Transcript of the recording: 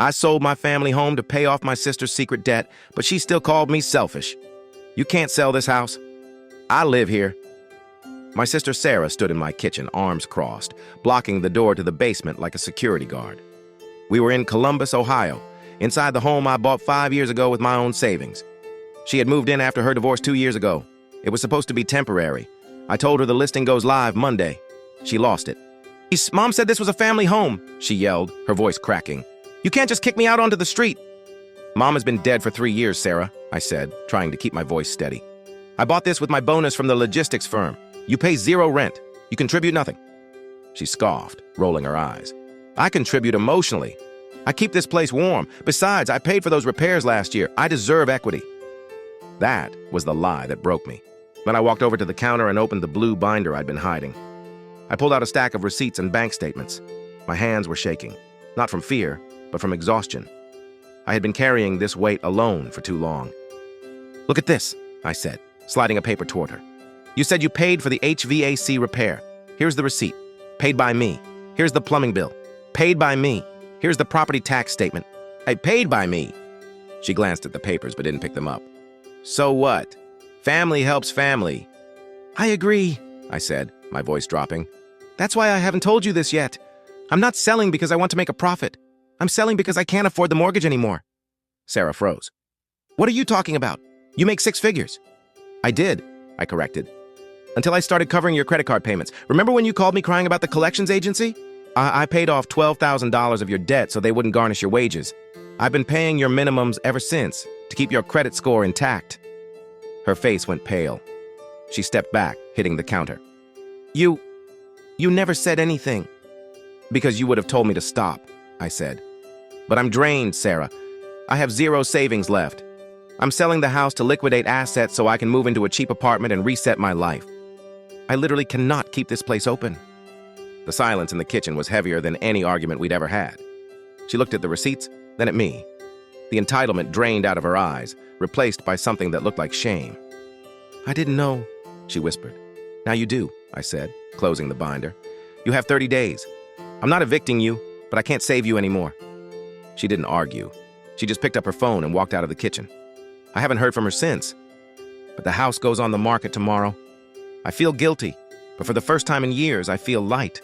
I sold my family home to pay off my sister's secret debt, but she still called me selfish. You can't sell this house. I live here. My sister Sarah stood in my kitchen, arms crossed, blocking the door to the basement like a security guard. We were in Columbus, Ohio, inside the home I bought 5 years ago with my own savings. She had moved in after her divorce 2 years ago. It was supposed to be temporary. I told her the listing goes live Monday. She lost it. Mom said this was a family home, she yelled, her voice cracking. You can't just kick me out onto the street. Mom has been dead for 3 years, Sarah, I said, trying to keep my voice steady. I bought this with my bonus from the logistics firm. You pay 0 rent. You contribute nothing. She scoffed, rolling her eyes. I contribute emotionally. I keep this place warm. Besides, I paid for those repairs last year. I deserve equity. That was the lie that broke me. Then I walked over to the counter and opened the blue binder I'd been hiding. I pulled out a stack of receipts and bank statements. My hands were shaking, not from fear, but from exhaustion. I had been carrying this weight alone for too long. Look at this, I said, sliding a paper toward her. You said you paid for the HVAC repair. Here's the receipt. Paid by me. Here's the plumbing bill. Paid by me. Here's the property tax statement. Paid by me. She glanced at the papers but didn't pick them up. So what? Family helps family. I agree, I said, my voice dropping. That's why I haven't told you this yet. I'm not selling because I want to make a profit. I'm selling because I can't afford the mortgage anymore. Sarah froze. What are you talking about? You make 6 figures. I did, I corrected. Until I started covering your credit card payments. Remember when you called me crying about the collections agency? I paid off $12,000 of your debt so they wouldn't garnish your wages. I've been paying your minimums ever since to keep your credit score intact. Her face went pale. She stepped back, hitting the counter. You never said anything. Because you would have told me to stop, I said. But I'm drained, Sarah. I have 0 savings left. I'm selling the house to liquidate assets so I can move into a cheap apartment and reset my life. I literally cannot keep this place open. The silence in the kitchen was heavier than any argument we'd ever had. She looked at the receipts, then at me. The entitlement drained out of her eyes, replaced by something that looked like shame. I didn't know, she whispered. Now you do, I said, closing the binder. You have 30 days. I'm not evicting you, but I can't save you anymore. She didn't argue. She just picked up her phone and walked out of the kitchen. I haven't heard from her since. But the house goes on the market tomorrow. I feel guilty, but for the first time in years, I feel light.